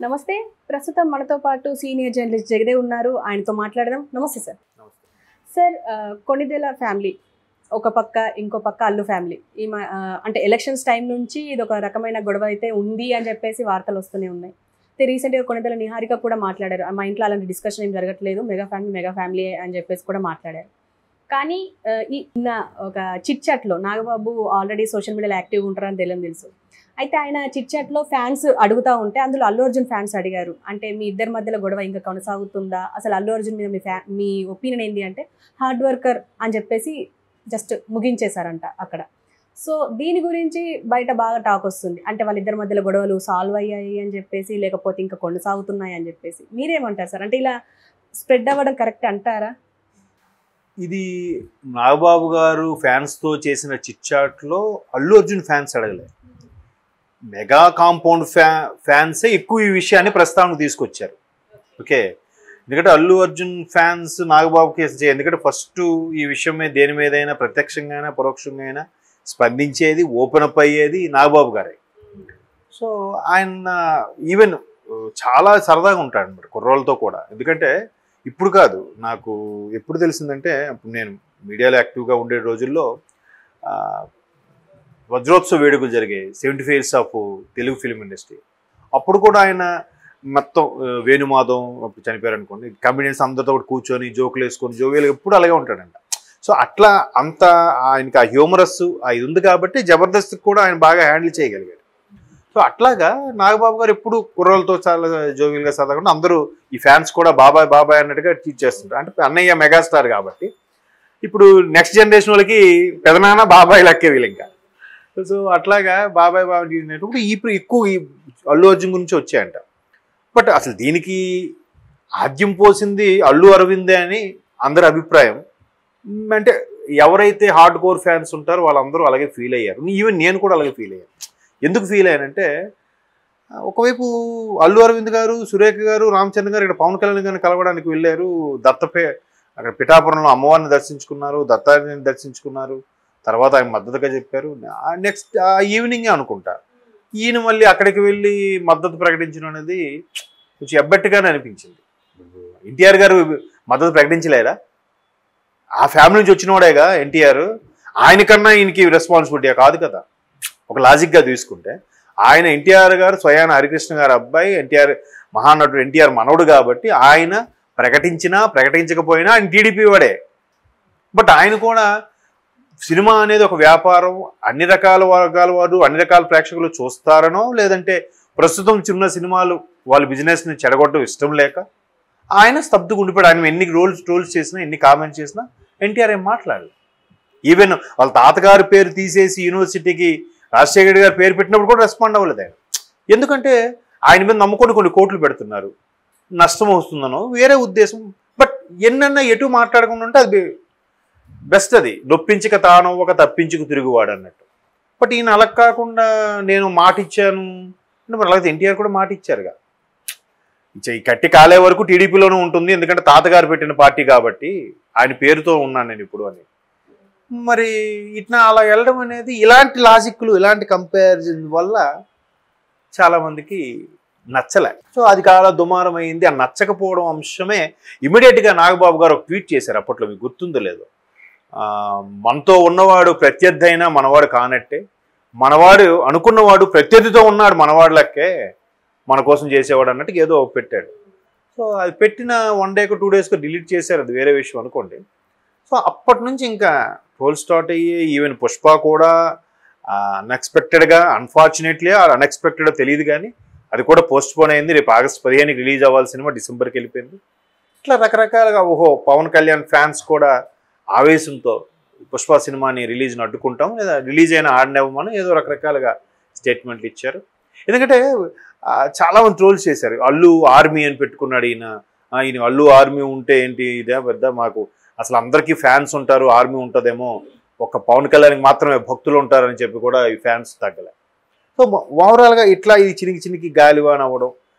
నమస్తే. ప్రస్తుతం మనతో పాటు సీనియర్ జర్నలిస్ట్ జగదేవ్ ఉన్నారు. ఆయనతో మాట్లాడదాం. నమస్తే సార్. నమస్తే. సార్ కొణిదెల ఫ్యామిలీ ఒక పక్క, ఇంకో పక్క అల్లు ఫ్యామిలీ. అంటే ఎలక్షన్స్ టైం నుంచి ఇది ఒక రకమైన గొడవ అయితే ఉంది అని చెప్పేసి వార్తలు వస్తూనే ఉన్నాయి. రీసెంట్గా కొణిదెల నిహారిక కూడా మాట్లాడారు, మా ఇంట్లో అలాంటి డిస్కషన్ ఏం జరగట్లేదు, మెగా ఫ్యామిలీ అని చెప్పేసి కూడా మాట్లాడారు. కానీ ఈ ఒక చిట్ చాట్లో నాగబాబు ఆల్రెడీ సోషల్ మీడియాలో యాక్టివ్గా ఉంటారని తెలుసు. అయితే ఆయన చిట్ చాట్లో ఫ్యాన్స్ అడుగుతూ ఉంటే అందులో అల్లు అర్జున్ ఫ్యాన్స్ అడిగారు, అంటే మీ ఇద్దరి మధ్యలో గొడవ ఇంకా కొనసాగుతుందా, అసలు అల్లు అర్జున్ మీద మీ ఒపీనియన్ ఏంటి అంటే హార్డ్ వర్కర్ అని చెప్పేసి జస్ట్ ముగించేశారంట అక్కడ. సో దీని గురించి బయట బాగా టాక్ వస్తుంది, అంటే వాళ్ళిద్దరి మధ్యలో గొడవలు సాల్వ్ అయ్యాయి అని చెప్పేసి, లేకపోతే ఇంకా కొనసాగుతున్నాయి అని చెప్పేసి. మీరేమంటారు సార్? అంటే ఇలా స్ప్రెడ్ అవ్వడం కరెక్ట్ అంటారా? ఇది నాగబాబు గారు ఫ్యాన్స్తో చేసిన చిట్ చాట్లో అల్లు అర్జున్ ఫ్యాన్స్ అడగలేదు, మెగా కాంపౌండ్ ఫ్యాన్సే ఎక్కువ ఈ విషయాన్ని ప్రస్తావనకు తీసుకొచ్చారు. ఓకే, ఎందుకంటే అల్లు అర్జున్ ఫ్యాన్స్ నాగబాబుకి ఎందుకంటే ఫస్ట్ ఈ విషయం మీద దేని మీదైనా ప్రత్యక్షంగా అయినా పరోక్షంగా అయినా స్పందించేది, ఓపెన్ అప్ అయ్యేది నాగబాబు గారే. సో ఆయన ఈవెన్ చాలా సరదాగా ఉంటాడు అన్నమాట కుర్రోళ్ళతో కూడా. ఎందుకంటే ఇప్పుడు కాదు, నాకు ఎప్పుడు తెలిసిందంటే నేను మీడియాలో యాక్టివ్గా ఉండే రోజుల్లో వజ్రోత్సవ వేడుకలు జరిగాయి, 75 years of Telugu film industry. అప్పుడు కూడా ఆయన మొత్తం వేణుమాధవ్ అప్పుడు చనిపోయారు అనుకోండి, కమెడియన్స్ అందరితో కూడా కూర్చొని జోకులు వేసుకొని జోవియల్ ఎప్పుడు అలాగే ఉంటాడంట. సో అట్లా అంత ఆయనకి ఆ హ్యూమరస్ ఇది ఉంది కాబట్టి జబర్దస్త్ కూడా ఆయన బాగా హ్యాండిల్ చేయగలిగాడు. సో అట్లాగా నాగబాబు గారు ఎప్పుడు కుర్రోళ్ళతో చాలా జోవియల్గా చదవకుండా అందరూ ఈ ఫ్యాన్స్ కూడా బాబాయ్ బాబాయ్ అన్నట్టుగా ట్రీట్ చేస్తుంటారు. అంటే అన్నయ్య మెగాస్టార్ కాబట్టి ఇప్పుడు నెక్స్ట్ జనరేషన్ వాళ్ళకి పెదనాన్న బాబాయ్ లెక్కే వీళ్ళు ఇంకా. సో అట్లాగా బాబాయ్ బాబాయ్ ఇప్పుడు ఎక్కువ ఈ అల్లు అర్జున్ గురించి వచ్చాయంట. బట్ అసలు దీనికి ఆద్యం పోసింది అల్లు అరవిందే అని అందరి అభిప్రాయం. అంటే ఎవరైతే హార్డ్ కోర్ ఫ్యాన్స్ ఉంటారో వాళ్ళందరూ అలాగే ఫీల్ అయ్యారు. ఈవెన్ నేను కూడా అలాగే ఫీల్ అయ్యాను. ఎందుకు ఫీల్ అయ్యానంటే, ఒకవైపు అల్లు అరవింద్ గారు, సురేఖ గారు, రామచంద్ర గారు ఇక్కడ పవన్ కళ్యాణ్ గారిని కలవడానికి వెళ్ళారు. అక్కడ పిఠాపురంలో అమ్మవారిని దర్శించుకున్నారు, దత్తాత్రేయుని దర్శించుకున్నారు. తర్వాత ఆయన మద్దతుగా చెప్పారు. నెక్స్ట్ ఈవినింగే అనుకుంటా ఈయన మళ్ళీ అక్కడికి వెళ్ళి మద్దతు ప్రకటించడం అనేది కొంచెం ఎబ్బెట్టుగానే అనిపించింది. ఎన్టీఆర్ గారు మద్దతు ప్రకటించలేదా? ఆ ఫ్యామిలీ నుంచి వచ్చినవాడేగా ఎన్టీఆర్. ఆయనకన్నా ఈయనకి రెస్పాన్సిబిలిటీ కాదు కదా. ఒక లాజిక్గా తీసుకుంటే ఆయన ఎన్టీఆర్ గారు స్వయాన హరికృష్ణ గారు అబ్బాయి, ఎన్టీఆర్ మహానటుడు ఎన్టీఆర్ మనవడు కాబట్టి ఆయన ప్రకటించినా ప్రకటించకపోయినా ఆయన టీడీపీ వాడే. బట్ ఆయన కూడా సినిమా అనేది ఒక వ్యాపారం, అన్ని రకాల వర్గాల వారు అన్ని రకాల ప్రేక్షకులు చూస్తారనో, లేదంటే ప్రస్తుతం చిన్న సినిమాలు వాళ్ళ బిజినెస్ని చెడగొట్టడం ఇష్టం లేక ఆయన స్తబ్దుగా ఉండిపోయాడు. ఆయన ఎన్ని ట్రోల్స్ చేసినా, ఎన్ని కామెంట్స్ చేసినా ఎన్టీఆర్ ఏం మాట్లాడలేదు. ఈవెన్ వాళ్ళ తాతగారి పేరు తీసేసి యూనివర్సిటీకి రాజశేఖర్ గారి పేరు పెట్టినప్పుడు కూడా రెస్పాండ్ అవ్వలేదు ఆయన. ఎందుకంటే ఆయన మీద నమ్ముకొని కొన్ని కోట్లు పెడుతున్నారు, నష్టం వస్తుందనో వేరే ఉద్దేశం. బట్ ఎన్నన్నా ఎటు మాట్లాడకుండా ఉంటే అది బెస్ట్. అది నొప్పించక తానవ్వక తప్పించుకు తిరుగువాడు అన్నట్టు. బట్ ఈయన అలా కాకుండా నేను మాట ఇచ్చాను అంటే మరి అలాగే ఎన్టీఆర్ కూడా మాట ఇచ్చారుగా, ఈ కట్టి కాలే వరకు టీడీపీలోనే ఉంటుంది, ఎందుకంటే తాతగారు పెట్టిన పార్టీ కాబట్టి ఆయన పేరుతో ఉన్నాను నేను ఇప్పుడు అని. మరి ఇట్లా అలా వెళ్ళడం అనేది ఇలాంటి లాజిక్లు, ఇలాంటి కంపారిజన్ వల్ల చాలామందికి నచ్చలే. సో అది చాలా దుమారం అయింది. ఆ నచ్చకపోవడం అంశమే ఇమీడియట్గా నాగబాబు గారు ఒక ట్వీట్ చేశారు. అప్పట్లో మీకు గుర్తుందో లేదో, మనతో ఉన్నవాడు ప్రత్యర్థి అయినా మనవాడు కానట్టే, మనవాడు అనుకున్నవాడు ప్రత్యర్థితో ఉన్నాడు మనవాడు లెక్కే, మన కోసం చేసేవాడు అన్నట్టు ఏదో పెట్టాడు. సో అది పెట్టిన 1 day 2 days డిలీట్ చేశారు, అది వేరే విషయం అనుకోండి. సో అప్పటి నుంచి ఇంకా ట్రోల్ స్టార్ట్ అయ్యి ఈవెన్ పుష్ప కూడా అన్ఎక్స్పెక్టెడ్గా, అన్ఫార్చునేట్లీ అన్ఎక్స్పెక్టెడ్ తెలియదు కానీ అది కూడా పోస్ట్ పోన్ అయింది. రేపు August 15 రిలీజ్ అవ్వాలి సినిమా, డిసెంబర్కి వెళ్ళిపోయింది. ఇట్లా రకరకాలుగా ఓహో పవన్ కళ్యాణ్ ఫ్యాన్స్ కూడా ఆవేశంతో పుష్ప సినిమాని రిలీజ్ని అడ్డుకుంటాం, లేదా రిలీజ్ అయినా ఆడనివ్వమని ఏదో రకరకాలుగా స్టేట్మెంట్లు ఇచ్చారు. ఎందుకంటే చాలామంది ట్రోల్స్ చేశారు. అల్లు ఆర్మీ అని పెట్టుకున్నాడు ఈయన అల్లు ఆర్మీ ఉంటే ఏంటి ఇదే పెద్ద, మాకు అసలు అందరికీ ఫ్యాన్స్ ఉంటారు, ఆర్మీ ఉంటుందేమో, ఒక పవన్ కళ్యాణ్కి మాత్రమే భక్తులు ఉంటారని చెప్పి కూడా ఈ ఫ్యాన్స్ తగ్గలే. సో ఓవరాల్గా ఇట్లా ఈ చినికి గాలివాన్ అవ్వడం,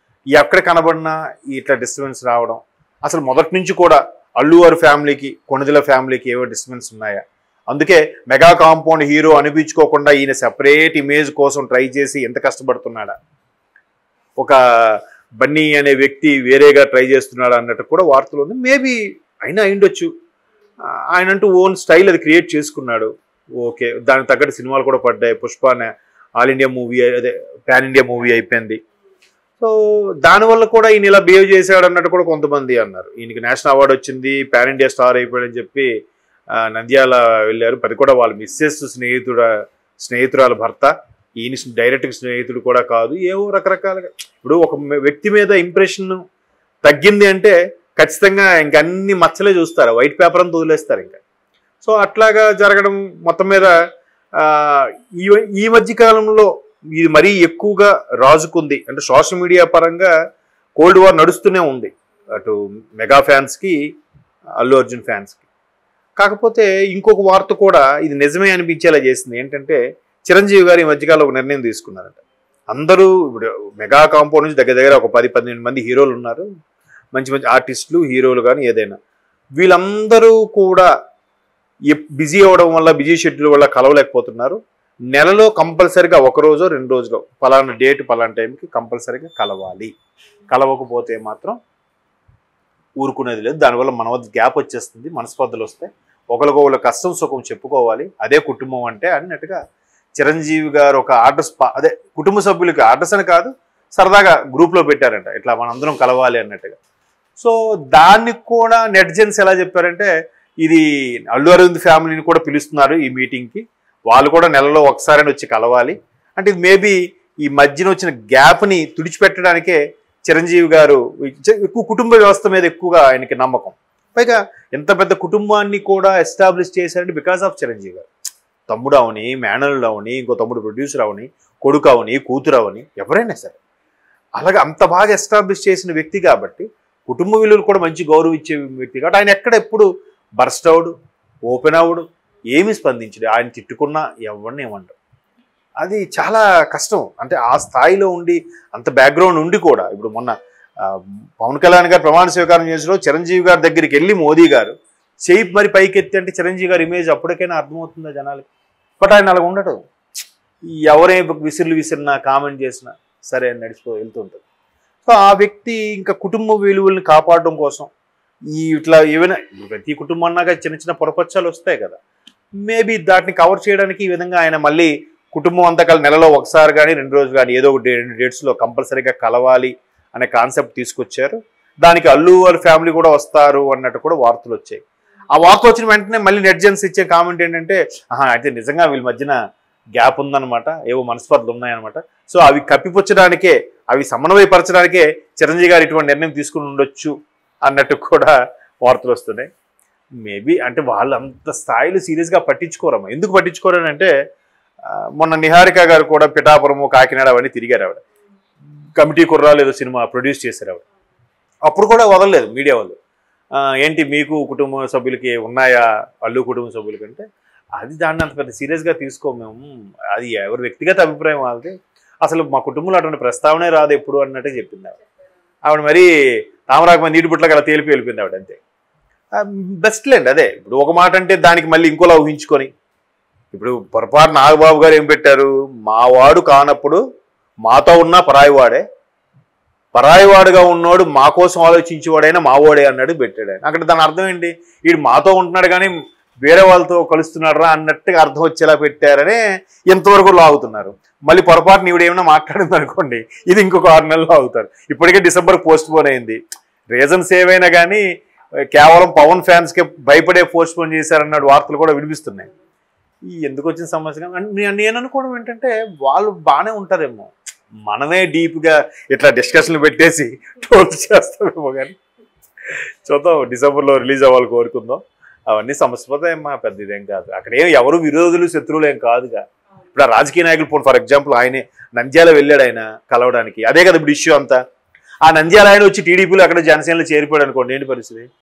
ఎక్కడ కనబడినా ఇట్లా డిస్టర్బెన్స్ రావడం. అసలు మొదటి నుంచి కూడా అల్లు వారి ఫ్యామిలీకి, కొణిదెల ఫ్యామిలీకి ఏవో డిస్టర్బెన్స్ ఉన్నాయా? అందుకే మెగా కాంపౌండ్ హీరో అనిపించుకోకుండా ఈయన సెపరేట్ ఇమేజ్ కోసం ట్రై చేసి ఎంత కష్టపడుతున్నాడా? ఒక బన్నీ అనే వ్యక్తి వేరేగా ట్రై చేస్తున్నాడు అన్నట్టు కూడా వార్తలు ఉంది. మేబీ అయినా అయిండొచ్చు. ఆయన అంటూ ఓన్ స్టైల్ అది క్రియేట్ చేసుకున్నాడు. ఓకే, దానికి తగ్గట్టు సినిమాలు కూడా పడ్డాయి. పుష్ప ఆల్ ఇండియా మూవీ, అదే పాన్ ఇండియా మూవీ అయిపోయింది. సో దానివల్ల కూడా ఈయన ఇలా బిహేవ్ చేశాడు అన్నట్టు కూడా కొంతమంది అన్నారు. ఈయనకి నేషనల్ అవార్డు వచ్చింది, పాన్ ఇండియా స్టార్ అయిపోయాడని చెప్పి నంద్యాల వెళ్ళారు. అది కూడా వాళ్ళ మిస్సెస్ స్నేహితురాల భర్త, ఈయన డైరెక్ట్గా స్నేహితుడు కూడా కాదు. ఏవో రకరకాలుగా ఇప్పుడు ఒక వ్యక్తి మీద ఇంప్రెషన్ తగ్గింది అంటే ఖచ్చితంగా ఇంక అన్ని మచ్చలే చూస్తారు, వైట్ పేపర్ అంతా వదిలేస్తారు ఇంకా. సో అట్లాగా జరగడం మొత్తం మీద ఈ మధ్య కాలంలో ఇది మరీ ఎక్కువగా రాజుకుంది. అంటే సోషల్ మీడియా పరంగా కోల్డ్ వార్ నడుస్తూనే ఉంది, అటు మెగా ఫ్యాన్స్కి అల్లు అర్జున్ ఫ్యాన్స్కి. కాకపోతే ఇంకొక వార్త కూడా ఇది నిజమే అనిపించేలా చేసింది. ఏంటంటే చిరంజీవి గారు ఈ మధ్యకాలంలో ఒక నిర్ణయం తీసుకున్నారంట. అందరూ ఇప్పుడు మెగా కాంపౌండ్ నుంచి దగ్గర దగ్గర ఒక 10-12 మంది హీరోలు ఉన్నారు, మంచి మంచి ఆర్టిస్టులు, హీరోలు కానీ ఏదైనా. వీళ్ళందరూ కూడా బిజీ అవ్వడం వల్ల, బిజీ షెడ్యూల్ వల్ల కలవలేకపోతున్నారు. నెలలో కంపల్సరిగా 1 రోజో 2 రోజులో పలానా డేట్ పలానా టైంకి కంపల్సరిగా కలవాలి. కలవకపోతే మాత్రం ఊరుకునేది లేదు. దానివల్ల మన వద్ద గ్యాప్ వచ్చేస్తుంది, మనస్పర్ధలు వస్తాయి, ఒకరికొకరు కష్టం సుఖం చెప్పుకోవాలి, అదే కుటుంబం అంటే అన్నట్టుగా చిరంజీవి గారు ఒక ఆర్డర్స్, అదే కుటుంబ సభ్యులకి ఆర్డర్స్ అని కాదు, సరదాగా గ్రూప్లో పెట్టారంట, ఇట్లా మనందరం కలవాలి అన్నట్టుగా. సో దానికి కూడా నెటిజన్స్ ఎలా చెప్పారంటే, ఇది అల్లు అరవింద్ ఫ్యామిలీని కూడా పిలుస్తున్నారు ఈ మీటింగ్కి, వాళ్ళు కూడా నెలలో ఒకసారి వచ్చి కలవాలి అంటే, ఇది మేబీ ఈ మధ్యన వచ్చిన గ్యాప్ని తుడిచిపెట్టడానికే చిరంజీవి గారు ఎక్కువ కుటుంబ వ్యవస్థ మీద ఎక్కువగా ఆయనకి నమ్మకం. పైగా ఎంత పెద్ద కుటుంబాన్ని కూడా ఎస్టాబ్లిష్ చేశారంటే బికాస్ ఆఫ్ చిరంజీవి గారు. తమ్ముడు అవని, మేనల్లుడు అవని, ఇంకో తమ్ముడు ప్రొడ్యూసర్ అవని, కొడుకు అవని, కూతురు అవని, ఎవరైనా సరే అలాగే అంత బాగా ఎస్టాబ్లిష్ చేసిన వ్యక్తి కాబట్టి, కుటుంబ విలువలు కూడా మంచి గౌరవం ఇచ్చే వ్యక్తి కాబట్టి ఆయన ఎక్కడ ఎప్పుడు బర్స్ట్ అవుడు, ఓపెన్ అవుడు, ఏమి స్పందించడు. ఆయన తిట్టుకున్నా ఎవరిని ఏమంటారు. అది చాలా కష్టం. అంటే ఆ స్థాయిలో ఉండి, అంత బ్యాక్గ్రౌండ్ ఉండి కూడా, ఇప్పుడు మొన్న పవన్ కళ్యాణ్ గారు ప్రమాణ స్వీకారం చేసిన చిరంజీవి గారి దగ్గరికి వెళ్ళి మోదీ గారు చేయి మరి పైకెత్తి అంటే చిరంజీవి గారి ఇమేజ్ అప్పటికైనా అర్థమవుతుందా జనాలకి. బట్ ఆయన అలా ఉండటం, ఎవరే విసిరినా కామెంట్ చేసినా సరే అని వెళ్తుంటుంది. సో ఆ వ్యక్తి ఇంకా కుటుంబ విలువల్ని కాపాడడం కోసం ఇట్లా ఏమైనా, ప్రతి కుటుంబం అన్నాక చిన్న చిన్న పొరపచ్చాలు వస్తాయి కదా, మేబీ దాటిని కవర్ చేయడానికి ఈ విధంగా ఆయన మళ్ళీ కుటుంబం అంతా కలిసి నెలలో ఒకసారి కానీ 2 రోజులు కానీ ఏదో ఒక 2 డేట్స్లో కంపల్సరీగా కలవాలి అనే కాన్సెప్ట్ తీసుకొచ్చారు. దానికి అల్లు వాళ్ళ ఫ్యామిలీ కూడా వస్తారు అన్నట్టు కూడా వార్తలు వచ్చాయి. ఆ వార్త వచ్చిన వెంటనే మళ్ళీ నెటిజన్స్ ఇచ్చే కామెంట్ ఏంటంటే, అయితే నిజంగా వీళ్ళ మధ్యన గ్యాప్ ఉందన్నమాట, ఏవో మనస్పర్ధలు ఉన్నాయన్నమాట. సో అవి కప్పిపుచ్చడానికే, అవి సమన్వయపరచడానికే చిరంజీవి గారు ఇటువంటి నిర్ణయం తీసుకుని ఉండొచ్చు అన్నట్టు కూడా వార్తలు వస్తున్నాయి. మేబీ అంటే వాళ్ళు అంత స్థాయిలో సీరియస్గా పట్టించుకోరమ్మా. ఎందుకు పట్టించుకోరని అంటే, మొన్న నిహారిక గారు కూడా పిఠాపురము, కాకినాడ అవన్నీ తిరిగారు. ఆవిడ కమిటీ కుర్రాలు ఏదో సినిమా ప్రొడ్యూస్ చేశారు ఆవిడ. అప్పుడు కూడా వదలలేదు మీడియా వాళ్ళు. ఏంటి మీకు కుటుంబ సభ్యులకి ఉన్నాయా, అల్లు కుటుంబ సభ్యులకి అంటే, అది దాన్ని అంత పెద్ద సీరియస్గా తీసుకోము మేము, అది ఎవరి వ్యక్తిగత అభిప్రాయం వాళ్ళది, అసలు మా కుటుంబంలో అటువంటి ప్రస్తావనే రాదు ఎప్పుడు అన్నట్టే చెప్పింది ఆవిడ. ఆవిడ మరీ తామరాకు నీటి పుట్లకి అలా తేలిపి వెళ్ళిపోయింది ఆవిడ. అంతే బెస్ట్ లేండి. అదే ఇప్పుడు ఒక మాట అంటే దానికి మళ్ళీ ఇంకోలా ఊహించుకొని, ఇప్పుడు పొరపాటు నాగబాబు గారు ఏం పెట్టారు, మావాడు కానప్పుడు మాతో ఉన్న పరాయివాడే, పరాయివాడుగా ఉన్నోడు మా కోసం ఆలోచించేవాడైనా మావాడే అన్నాడు పెట్టాడు ఆయన. అక్కడ దాని అర్థం ఏంటి, వీడు మాతో ఉంటున్నాడు కానీ వేరే వాళ్ళతో కలుస్తున్నాడు రా అన్నట్టుగా అర్థం వచ్చేలా పెట్టారనే ఎంతవరకు లాగుతున్నారు. మళ్ళీ పొరపాటున ఈవిడ ఏమైనా మాట్లాడింది అనుకోండి, ఇది ఇంకొక 6 నెలలు ఆగుతారు. ఇప్పటికే డిసెంబర్ పోస్ట్ పోన్ అయింది. రీజన్స్ ఏవైనా కానీ కేవలం పవన్ ఫ్యాన్స్కి భయపడే పోస్ట్ పోన్ చేశారన్నాడు వార్తలు కూడా వినిపిస్తున్నాయి. ఈ ఎందుకు వచ్చిన సమస్య నేను అనుకోవడం ఏంటంటే, వాళ్ళు బాగానే ఉంటారేమో, మనమే డీప్గా ఇట్లా డిస్కషన్లు పెట్టేసి ట్రోల్ చేస్తామేమో. కానీ చూద్దాం, డిసెంబర్లో రిలీజ్ అవ్వాలి కోరుకుందాం. అవన్నీ సమస్య పోతాయమ్మా, పెద్ద ఇదేం కాదు. అక్కడ ఎవరు విరోధులు శత్రువులు ఏం కాదుగా. ఇప్పుడు ఆ రాజకీయ నాయకులు ఫర్ ఎగ్జాంపుల్ ఆయనే నంద్యాల వెళ్ళాడు ఆయన కలవడానికి, అదే కదా ఇప్పుడు ఇష్యూ అంతా. ఆ నంద్యాల ఆయన వచ్చి టీడీపీలో అక్కడ జనసేనలో చేరిపోయాడు అనుకోండి, ఏంటి పరిస్థితి?